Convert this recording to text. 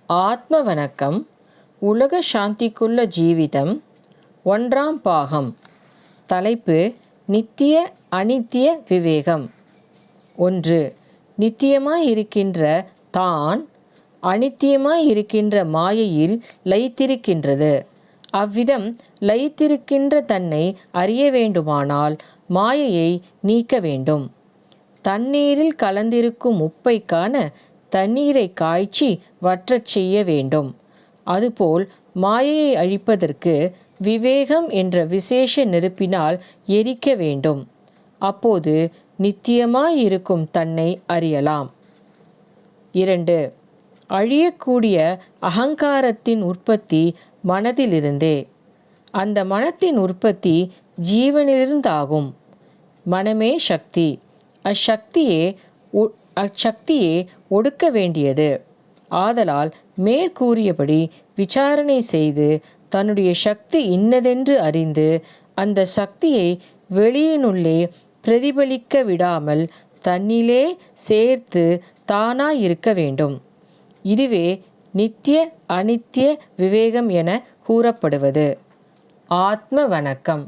ஆத்ம வணக்கம். உலக சாந்திக்குள்ள ஜீவிதம். 1ஆம் பாகம். தலைப்பு நித்திய அனித்திய விவேகம். 1. நித்தியமாயிருக்கின்ற தான் அனித்தியமாயிருக்கின்ற மாயையில் லயித்திருக்கின்றது. அவ்விதம் லயித்திருக்கின்ற தன்னை அறிய வேண்டுமானால் மாயையை நீக்க வேண்டும். தண்ணீரில் கலந்திருக்கும் உப்பை காண தண்ணீரை காய்ச்சி வற்றச் செய்ய வேண்டும். அதுபோல் மாயையை அழிப்பதற்கு விவேகம் என்ற விசேஷ நெருப்பினால் எரிக்க வேண்டும். அப்போது நித்தியமாயிருக்கும் தன்னை அறியலாம். 2. அழியக்கூடிய அகங்காரத்தின் உற்பத்தி மனதிலிருந்தே. அந்த மனத்தின் உற்பத்தி ஜீவனிலிருந்தாகும். மனமே சக்தி. அச்சக்தியே ஒடுக்க வேண்டியது. ஆதலால் மேற்கூறியபடி விசாரணை செய்து தன்னுடைய சக்தி இன்னதென்று அறிந்து அந்த சக்தியை வெளியினுள்ளே பிரதிபலிக்க விடாமல் தன்னிலே சேர்த்து தானாயிருக்க வேண்டும். இதுவே நித்திய அனித்திய விவேகம் என கூறப்படுவது. ஆத்ம வணக்கம்.